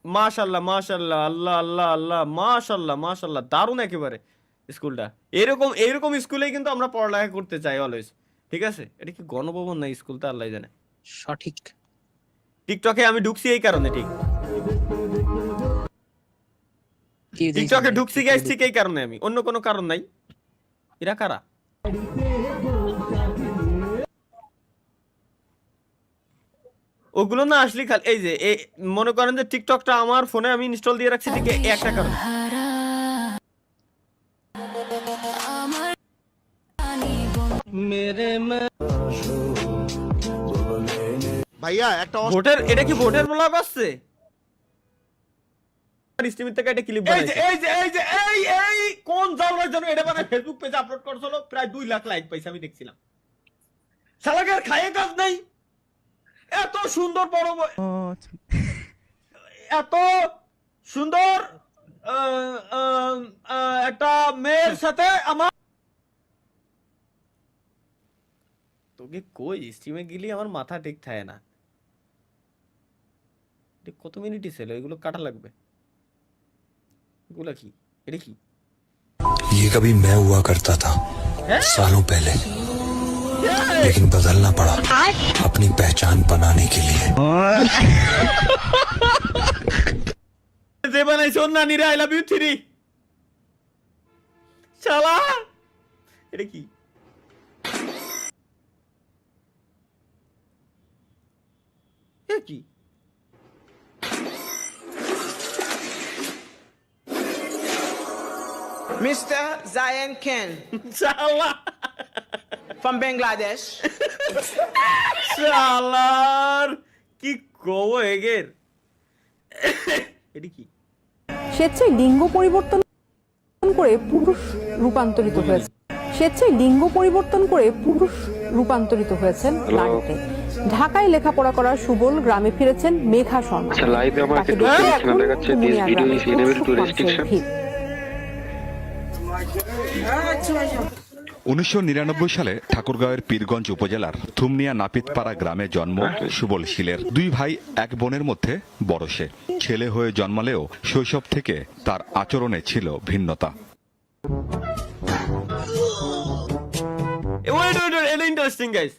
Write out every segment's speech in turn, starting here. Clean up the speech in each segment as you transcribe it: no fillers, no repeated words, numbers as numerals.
মাশাল্লাহ মাশাল্লাহ, আল্লাহ আল্লাহ আল্লাহ, মাশাল্লাহ মাশাল্লাহ, দারুণ একেবারে স্কুলটা। এরকম এরকম স্কুলেই কিন্তু আমরা পড়ালেখা করতে চাই অলওয়েজ। ঠিক আছে, এটা কি গণভবন না স্কুলটা আল্লাহ জানে। সঠিক। টিকটকে আমি ঢুকছি এই কারণে, ঠিক কি টিকটকে ঢুকছি গাইস ঠিক এই কারণে, আমি অন্য কোনো কারণ নাই। এরা কারা? ওগুলো না আসলে খালি এই যে মনে করেন যে টিকটকটা আমার ফোনে আমি ইনস্টল দিয়ে রাখছি ঠিক একটা কারণ। ভাইয়া একটা ভোটের, এটা কি ভোটের ব্লগ আসছে? স্ট্রিম থেকে একটা ক্লিপ বানাইছে। এই কোন জাউরার জন্য এটা বানায় ফেসবুক পেজে আপলোড করছিল, প্রায় 2 লাখ লাইক পাইছে আমি দেখছিলাম। শালাকের খায়ে কাজ নাই, এত সুন্দর বড় এত সুন্দর একটা মেয়ের সাথে আমার, তোকে কই স্ট্রিমে গেলি আমার মাথা ঠিক থাকে না। কত মিনিটই ছিল, এগুলো কাটা লাগবে। এগুলো কি, এটা কি? ये कभी मैं हुआ करता था सालों पहले, लेकिन बदलना पड़ा अपनी पहचान बनाने के लिए। যে বানাইছে ওর নানিরা আই লাভ ইউ 3 শালা, এটা কি? এটা কি? Mr. Zayan Ken শালা from Bangladesh. শালার কি কও এগের, এটা কি? স্বেচ্ছায় লিঙ্গ পরিবর্তন করে পুরুষ রূপান্তরিত হয়েছে। স্বেচ্ছায় লিঙ্গ পরিবর্তন করে পুরুষ রূপান্তরিত হয়েছেন নারীতে। ঢাকায় লেখাপড়া করার সুবল গ্রামে ফিরেছেন মেঘা শর্মা। আচ্ছা, লাইভে আমাকে ঢুকতে দিচ্ছে না, দেখাচ্ছে this video is enable to restriction. 1999 সালে ঠাকুরগাঁওয়ের পীরগঞ্জ উপজেলার থুমনিয়া নাপিতপাড়া গ্রামে জন্ম সুবল শীলের। 2 ভাই 1 বোনের মধ্যে বড় সে। ছেলে হয়ে জন্মালেও শৈশব থেকে তার আচরণে ছিল ভিন্নতা। ওয়েট এটা ইন্টারেস্টিং গাইস।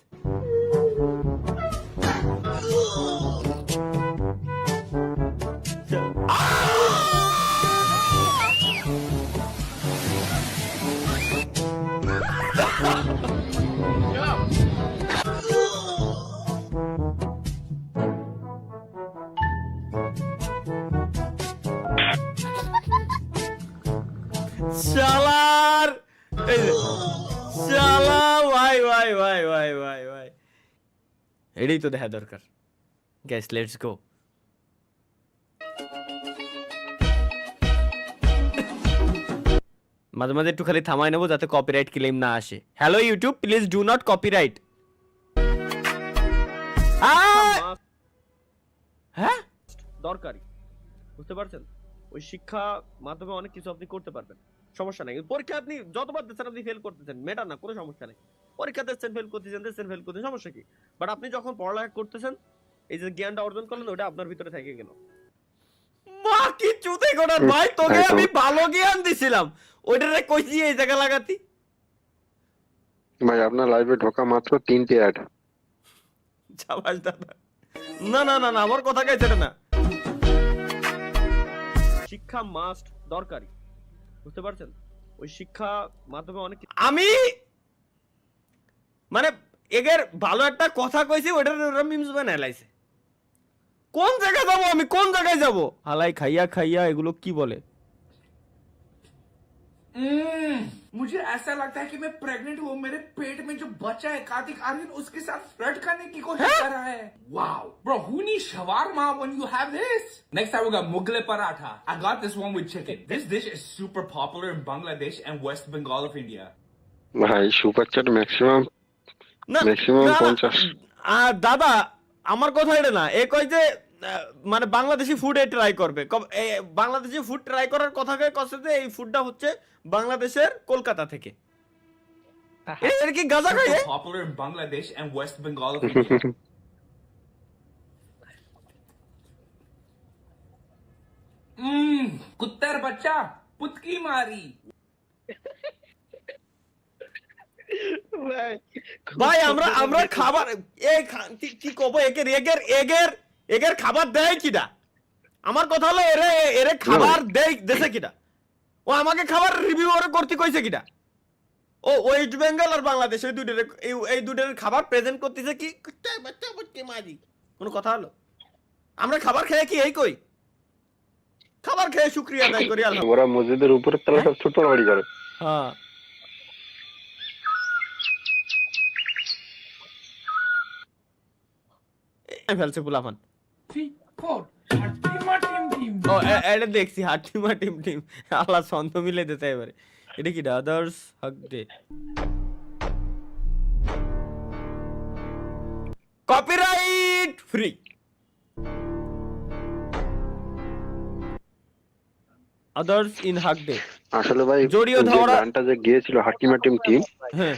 শালার শালা, ভাই ভাই ভাই ভাই ভাই ভাই, এটাই তো দেখা দরকার গাইস। Let's go. মাঝে মাঝে একটু খালি থামাই নেবো যাতে কপিরাইট ক্লেম না আসে। Hello YouTube, please do not copyright. হ্যাঁ দরকারি, বুঝতে পারছেন? ওই শিক্ষা মাধ্যমে অনেক কিছু আপনি করতে পারবেন, সমস্যা নাই। পরীক্ষা আপনি যতবার দিচ্ছেন আপনি ফেল করতেছেন, মেটার না, কোনো সমস্যা নেই। পরীক্ষা দিচ্ছেন ফেল করতেছেন, ফেল করতেছেন, সমস্যা কি? বাট আপনি যখন পড়ালেখা করতেছেন, এই যে জ্ঞানটা অর্জন করলেন ওটা আপনার ভিতরে থেকে গেল। মা কি চুতে গোটার ভাই, তোকে আমি ভালো জ্ঞান দিছিলাম, ওইটারে কইছি এই জায়গা লাগাতি। ভাই আপনার লাইভে ঢোকা মাত্র 3টি অ্যাড। চাবাস দাদা, না না না না, আমার কথা কইছে না। শিক্ষা মাস্ট দরকারি, বুঝতে পারছেন? ওই শিক্ষা মাধ্যমে অনেক আমি মানে এগের ভালো একটা কথা কইছি, ওইটার ওরা মিমস বানায় লাইছে। কোন জায়গায় যাবো আমি, কোন জায়গায় যাবো? হালাই খাইয়া খাইয়া এগুলো কি বলে? मुझे ऐसा लगता है कि मैं प्रेग्नेंट हूँ। मेरे पेट में जो बच्चा है कार्तिक आर्यन उसके साथ फ्लर्ट करने की कोशिश कर रहा है। Wow, bro, who needs shawarma when you have this? Next time we got mugle paratha. I got this one with chicken. This dish is super popular in Bangladesh and West Bengal of India. ভাই super chat maximum 50। দাদা আমার কথা এটা না, এ কয় যে মানে Bangladeshi food try করবে। বাংলাদেশি ফুড ট্রাই করার কথা কইছে যে এই ফুডটা হচ্ছে বাংলাদেশের কলকাতা থেকে। এর কি গাজা খায়? Popular in Bangladesh and West Bengal of India. कुत्तर बच्चा पुतकी मारी। ভাই আমরা আমরা খাবার এই কি কব একের একের একের একের খাবার দেয় কিনা? আমার কথা হলো এরে এরে খাবার দেয় দেশে কিনা? ও আমাকে খাবার রিভিউ করতে কইছে কিনা? ও ওয়েস্ট বেঙ্গল আর বাংলাদেশ এই দুটোর খাবার প্রেজেন্ট করতেছে কি বাচ্চা বুটকে মারি? কোনো কথা হলো? আমরা খাবার খেয়ে কি এই কই? খাবার খেয়ে শুকরিয়া আদায় করি আল্লাহ। ওরা মসজিদের উপরের তলা সব ছোট বাড়ি করে। হ্যাঁ ফেলছে পুলাফান। ও এটা দেখছি হাটিমা টিম টিম আল্লাহ ছন্দ মিলে দিতে এবারে। এটা কি আদার্স হক ডে? Copyright free. আদার্স ইন হক ডে। আসলে ভাই জড়িয়ে যে ধরা গানটা যে গিয়েছিল হাকিমা টিম টিম, হ্যাঁ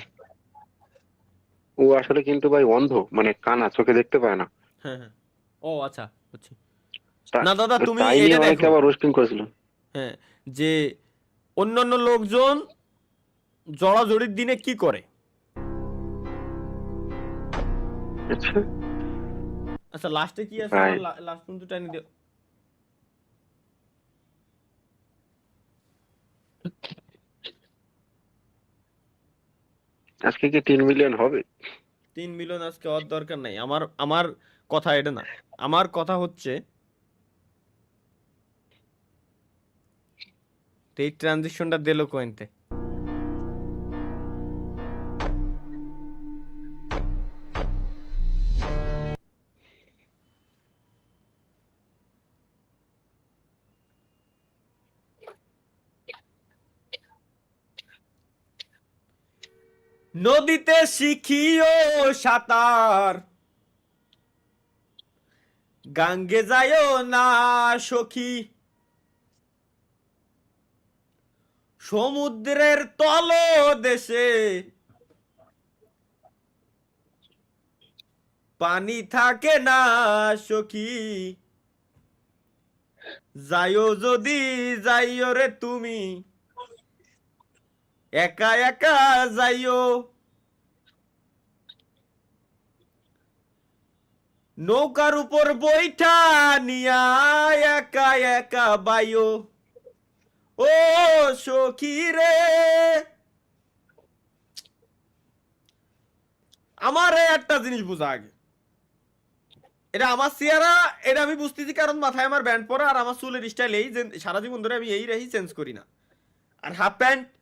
ও আসলে কিন্তু ভাই অন্ধ, মানে কানা, চোখে দেখতে পায় না। হ্যাঁ হ্যাঁ ও আচ্ছা বুঝছি। তা- না দাদা তুমি তাই নিয়ে এটা অনেকে দেখো। আবার রোস্টিং করেছিল। হ্যাঁ যে অন্যান্য লোকজন জড়াজড়ির দিনে কি করে। আচ্ছা আচ্ছা লাস্টে কি আছে? Right. লাস্ট পর্যন্ত টাইম দিও। আজকে কি 3 মিলিয়ন হবে? 3 মিলিয়ন আজকে হওয়ার দরকার নাই। আমার আমার কথা এটা না। আমার কথা হচ্ছে এই ট্রানজিশনটা দিল কোয়েন্টে। নদীতে শিখিও সাঁতার, গাঙ্গে যায়ও না সখী, সমুদ্রের তলদেশে পানি থাকে না সখী, যাইও যদি যাইও রে তুমি, একা একা যাইও, নৌকার উপর বৈঠা নিয়া একা একা বাইও, ও সখী রে। আমার একটা জিনিস বোঝা আগে, এটা আমার চেহারা, এটা আমি বুঝতেছি কারণ মাথায় আমার ব্যান্ড পরা আর আমার চুলের স্টাইল এই যে সারা জীবন ধরে আমি এই রাহি চেঞ্জ করি না। আর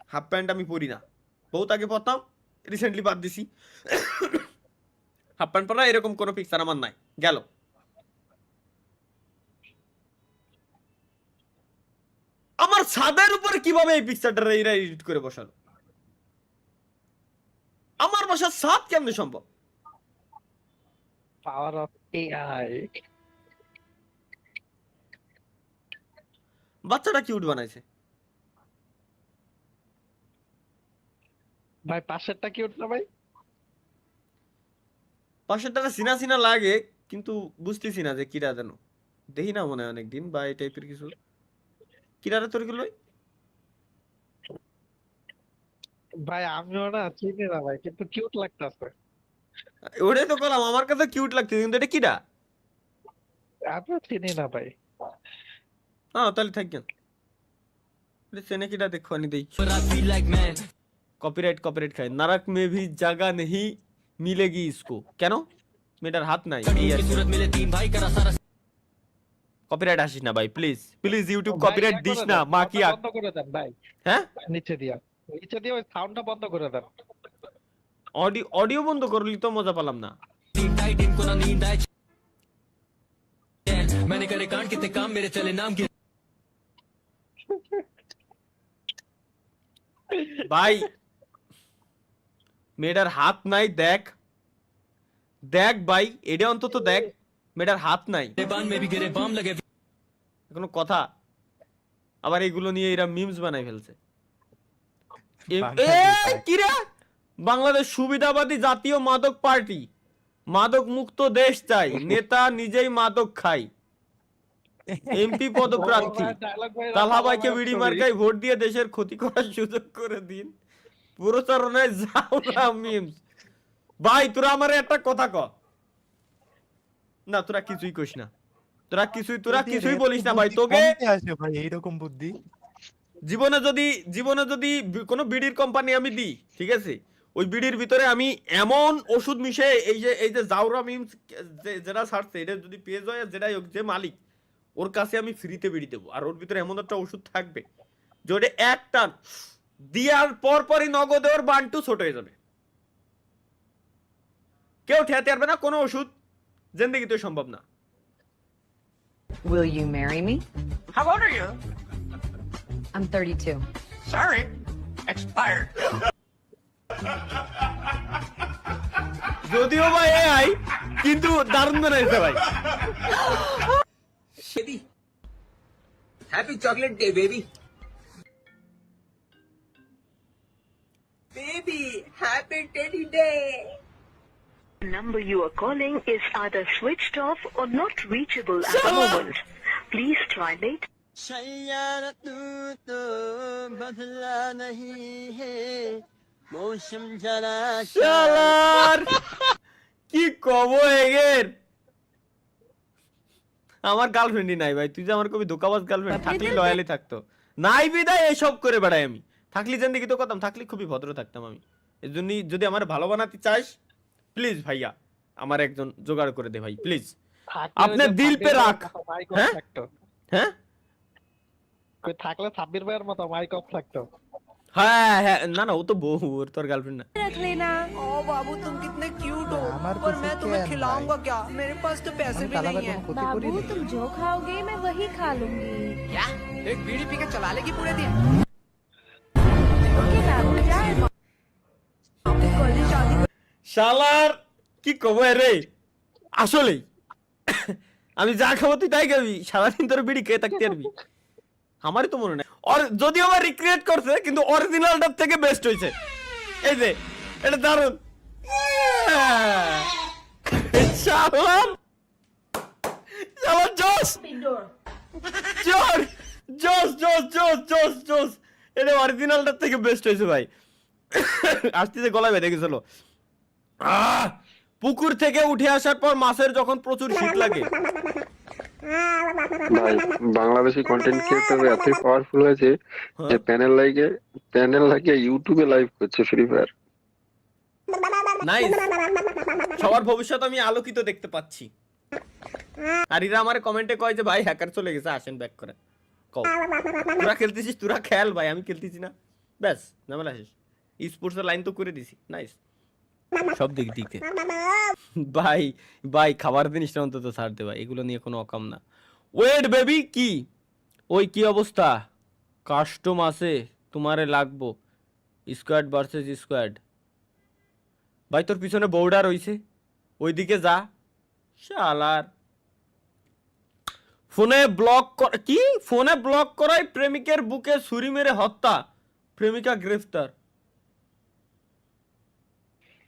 হাফ প্যান্ট আমি পরি না, বহুত আগে পরতাম, রিসেন্টলি বাদ দিছি। হাফ প্যান্ট পরা এরকম কোনো পিকচার আমার নাই। গেল আমার ছাদের উপরে কিভাবে এই পিকচারটা এরা এডিট করে বসালো? আমার বাসার ছাদ কেমনে সম্ভব? Power of AI. বাচ্চাটা কিউট বানাইছে ভাই পাশেরটা কি উঠলো ভাই? পাশেরটা সিনা সিনা লাগে কিন্তু বুঝতেছি না যে কিরা যেন, দেখি না মনে হয় অনেকদিন বা এই টাইপের কিছু। কিরারে তোর গুলো ভাই আমিও না চিনি না ভাই, কিন্তু কিউট লাগতেছে। ওটাই তো করলাম, আমার কাছে কিউট লাগতেছে কিন্তু এটা কিরা? আমিও চিনি না ভাই। হ্যাঁ তাহলে থাকেন চেনে কিটা দেখো আনি দেই। कॉपीराइट खाए नरक में भी जगह नहीं मिलेगी इसको। কেন? মেয়েটার হাত নাই। কপিরাইট আসিস না ভাই please please, YouTube copyright this না। মা কি বন্ধ করে দেন ভাই। হ্যাঁ নিচে দিয়া ওই সাউন্ডটা বন্ধ করে দেন। অডিও বন্ধ করলি তো মজা পেলাম না। मैंने करे कांड कितने काम मेरे चले नाम की। ভাই মেয়েটার হাত নাই, দেখ দেখ ভাই, এটা অন্তত দেখ, মেয়েটার হাত নাই। কোনো কথা? আবার এগুলো নিয়ে এরা মিমস বানাই ফেলছে। কিরা বাংলাদেশ সুবিধাবাদী জাতীয় মাদক পার্টি, মাদক মুক্ত দেশ চাই, নেতা নিজেই মাদক খাই। এমপি পদপ্রার্থী ডায়লগ ভাই তালহা ভাইকে বিড়ি মার্কায় ভোট দিয়ে দেশের ক্ষতি করার সুযোগ করে দিন। প্রচারণায় যাও না মিমস। ভাই তোরা আমারে একটা কথা ক না, তোরা কিছুই কইস না, তোরা কিছুই বলিস না ভাই। তোকে ভাই এইরকম বুদ্ধি জীবনে যদি কোনো বিড়ির কোম্পানি আমি দিই, ঠিক আছে, ওই বিড়ির ভিতরে আমি এমন ওষুধ মিশে এই যে জাউরা মিমস যেটা ছাড়ছে এটা যদি পেয়ে যায়, যেটাই হোক, যে মালিক ওর কাছে আমি ফ্রিতে বিড়ি দেবো। আর ওর ভিতরে এমন একটা ওষুধ থাকবে যে ওটা এক টান দেওয়ার পরই নগদে ওর বান্টু ছোট হয়ে যাবে, কেউ ঠেয়াতে পারবে না। কোনো ওষুধ জিন্দেগিতে সম্ভব না। Will you marry me? How old are you? I'm 32. Sorry, expired. যদিও ভাই এআই কিন্তু দারুণ বানাইছে ভাই। Baby. Happy chocolate day, baby. Baby, happy teddy day. The number you are calling is either switched off or not reachable at the moment. Please try later. শালার কি কব এগের, আমার গার্লফ্রেন্ডই নাই ভাই। তুই যে আমার কবি ধোকাবাজ গার্লফ্রেন্ড থাকলে লয়ালি থাকতো, নাই বিদায় এসব করে বেড়াই আমি। থাকলি জিন্দেগি তো করতাম, থাকলে খুবই ভদ্র থাকতাম আমি। এর জন্য যদি আমার ভালো বানাতে চাস প্লিজ ভাইয়া আমার একজন জোগাড় করে দে ভাই প্লিজ। আপনি দিল পে রাখ। হ্যাঁ হ্যাঁ কই থাকলে সাব্বির ভাইয়ের মতো মাইক অফ থাকতো। হ্যাঁ হ্যাঁ, না না ও তো বউ, ওর তোর গার্লফ্রেন্ড না। रख लेना। ओ बाबू तुम कितने क्यूट हो, पर मैं तुम्हें खिलाऊंगा क्या? मेरे पास तो पैसे भी नहीं है। बाबू तुम जो खाओगे मैं वही खा लूंगी। क्या? एक बीड़ी पी के चला लेगी पूरे दिन? শালার কি কব রে, আসলেই আমি যা খাবো তুই তাই খাবি, সারাদিন তোর বিড়ি খেয়ে থাকতে পারবি। আমারই তো মনে নেই। যদিও আবার রিক্রিয়েট করছে কিন্তু অরিজিনালটার থেকে বেস্ট হয়েছে। এই যে এটা দারুন। শালার জোস জোস জোস জোস জোস জোস, এটা অরিজিনালটার থেকে বেস্ট হয়েছে ভাই। আসতে গলায় বেঁধে গেছিল। পুকুর থেকে উঠে আসার পর মাছের যখন প্রচুর শীত লাগে। ভাই বাংলাদেশি কন্টেন্ট ক্রিয়েটর এতই পাওয়ারফুল হয়েছে যে প্যানেল লাগিয়ে ইউটিউবে লাইভ করছে ফ্রি ফায়ার। নাইস, সবার ভবিষ্যৎ আমি আলোকিত দেখতে পাচ্ছি। আর এরা আমার কমেন্টে কয় যে ভাই হ্যাকার চলে গেছে, আসেন ব্যাক করে। কও তোরা খেলতেছিস, তোরা খেল ভাই, আমি খেলতেছি না, ব্যাস ঝামেলা শেষ। স্পোর্টসের লাইন তো করে দিছি, নাইস সব দিক দিকে। ভাই ভাই খাবার জিনিসটা অন্তত ছাড় দে ভাই, এগুলো নিয়ে কোনো অকাম না। ওয়েট বেবি কি ওই কি অবস্থা? কাস্টম আছে তোমারে লাগবো, স্কোয়াড ভার্সেস স্কোয়াড। ভাই তোর পিছনে বর্ডার হইছে, ওইদিকে যা। শালার ফোনে ব্লক করায় প্রেমিকের বুকে ছুরি মেরে হত্যা, প্রেমিকা গ্রেফতার।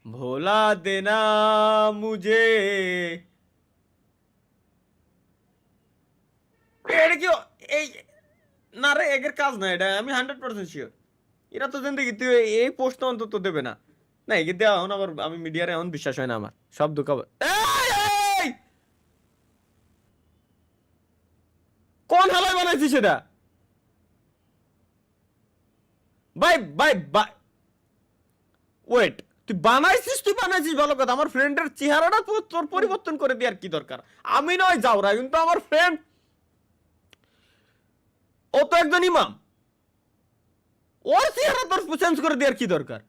ভোলা দেনা মুঝে। এটা কি এই না রে, এগের কাজ না এটা, আমি 100% শিওর। এরা তো জিন্দেগি তুই এই পোস্ট অন্তত দেবে না। না এগিয়ে দেওয়া এখন আবার আমি মিডিয়ারে এখন বিশ্বাস হয় না আমার, সব ধোকা। কোন হালায় বানাইছিস সেটা? ভাই ভাই ভাই ওয়েট, তুই বানাইছিস ভালো কথা। আমার ফ্রেন্ডের চেহারাটা তোর পরিবর্তন করে দেওয়ার কি দরকার? আমি নয় যাওরা, কিন্তু আমার ফ্রেন্ড ও তো একজন ইমাম, ওর চেহারা তোর চেঞ্জ করে দেওয়ার কি দরকার?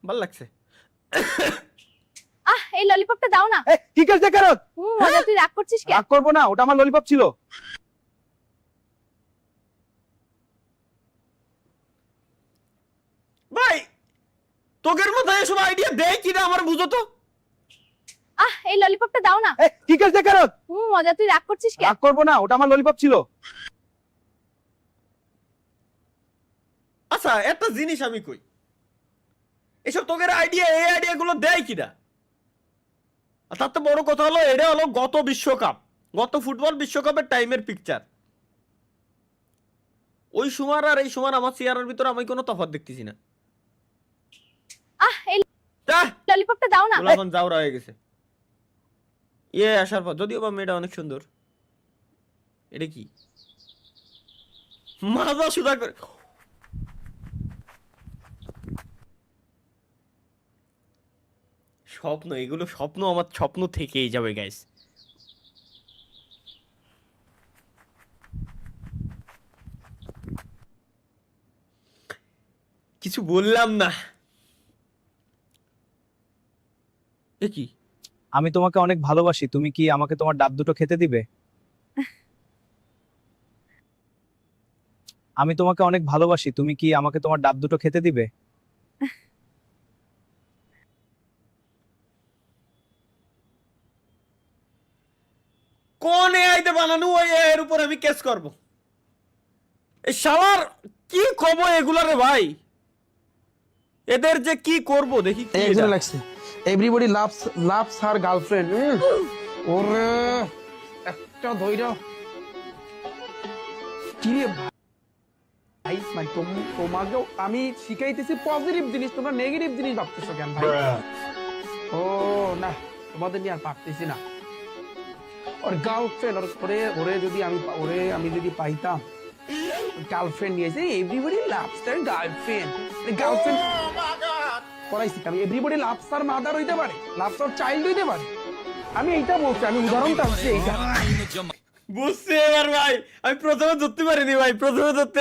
ভাল লাগছে। এই ললিপপটা দাও না। ঠিক আছে কারত। মজা, তুই রাগ করছিস কেন? রাগ করবো না, ওটা আমার ললিপপ ছিল। ভাই তোকের মাথায় এসব আইডিয়া দেয় কিনা আমার বুঝো তো। এই ললিপপটা দাও না। ঠিক আছে কারত। মজা, তুই রাগ করছিস কেন? রাগ করবো না, ওটা আমার ললিপপ ছিল। আচ্ছা একটা জিনিস আমি কই, এসব তোকের আইডিয়া, এই আইডিয়া গুলো দেয় কিনা? আর তার তো বড় কথা হলো এটা হলো গত ফুটবল বিশ্বকাপের টাইমের পিকচার। ওই সময় আর এই সময় আমার চেয়ারের ভিতরে আমি কোনো তফাৎ দেখতেছি না। এই ললিপপটা দাও না। এখন যাওরা হয়ে গেছে আসার পর, যদিও বা মেয়েটা অনেক সুন্দর। এটা কি মাজা সুদা করে স্বপ্ন, এগুলো স্বপ্ন, আমার স্বপ্ন থেকেই যাবে গাইস। কিছু বললাম না। এ কি? আমি তোমাকে অনেক ভালোবাসি, তুমি কি আমাকে তোমার ডাব দুটো খেতে দিবে? আমি তোমাকে অনেক ভালোবাসি, তুমি কি আমাকে তোমার ডাব দুটো খেতে দিবে? কোন এআইতে বানানো ওই এর উপর আমি কেস করব। এই শালার কি খবর এগুলা রে ভাই, এদের যে কি করব দেখি। কি এটা লাগছে এভরিবডি লাভস হার গার্লফ্রেন্ড। ওরে একটা ধইরা কি রে ভাই, ভাই তোমাকেও আমি শিখাইতেছি পজিটিভ জিনিস, তোমরা নেগেটিভ জিনিস ভাবতেছো কেন ভাই? ও না, তোমাদের নিয়ে আর পারতেছি না। ওর গার্লফ্রেন্ড, ওরে যদি পাইতাম গার্লফ্রেন্ড নিয়েছে, এভরিবডি লাভস তার গার্লফ্রেন্ড। গার্লফ্রেন্ড করাইছি আমি, এভরিবডি লাভস তার মাদার হইতে পারে, লাভস তার চাইল্ড হইতে পারে। আমি এইটা বলছি, আমি উদাহরণটা হচ্ছে এইটা। বুঝছি এবার ভাই, আমি প্রথমে ধরতে পারিনি ভাই, প্রথমে ধরতে